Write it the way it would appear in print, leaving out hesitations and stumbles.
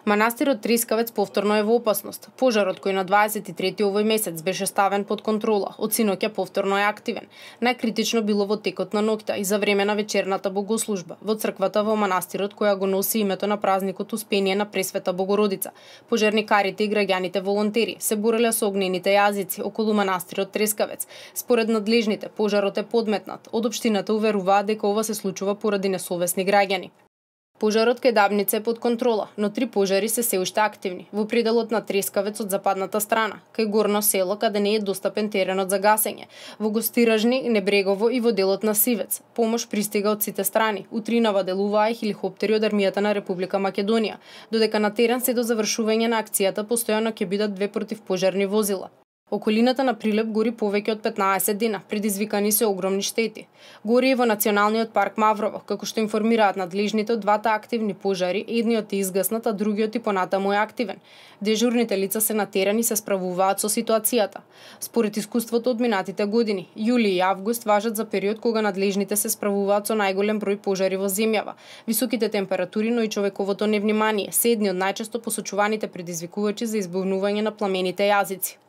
Манастирот Трескавец повторно е во опасност. Пожарот кој на 23 овој месец беше ставен под контрола, од синоќа повторно е активен. Најкритично било во текот на ноќта и за време на вечерната богослужба во црквата во манастирот која го носи името на празникот Успение на Пресвета Богородица. Пожарникарите и граѓаните волонтери се бореле со огнените јазици околу манастирот Трескавец. Според надлежните, пожарот е подметнат. Од општината уверуваат дека ова се случува поради несовесни граѓани. Пожарот кај Дабница е под контрола, но 3 пожари се уште активни во пределот на Трескавец од западната страна, кај Горно село каде не е достапен теренот за гасење, во Гостиражни, Небрегово и во делот на Сивец. Помош пристига од сите страни. Утринава делуваа хеликоптери од армијата на Република Македонија, додека на терен се до завршување на акцијата постојано ќе бидат 2 противпожарни возила. Околината на Прилеп гори повеќе од 15 дена, предизвикани се огромни штети. Гори и во Националниот парк Маврово, како што информираат надлежните од двата активни пожари, едниот е изгаснат, а другиот и понатаму е активен. Дежурните лица се на терен и се справуваат со ситуацијата. Според искуството од минатите години, јули и август важат за период кога надлежните се справуваат со најголем број пожари во земјава. Високите температури, но и човековото невнимание се едни од најчесто посочуваните предизвикувачи за избувнување на пламените јазици.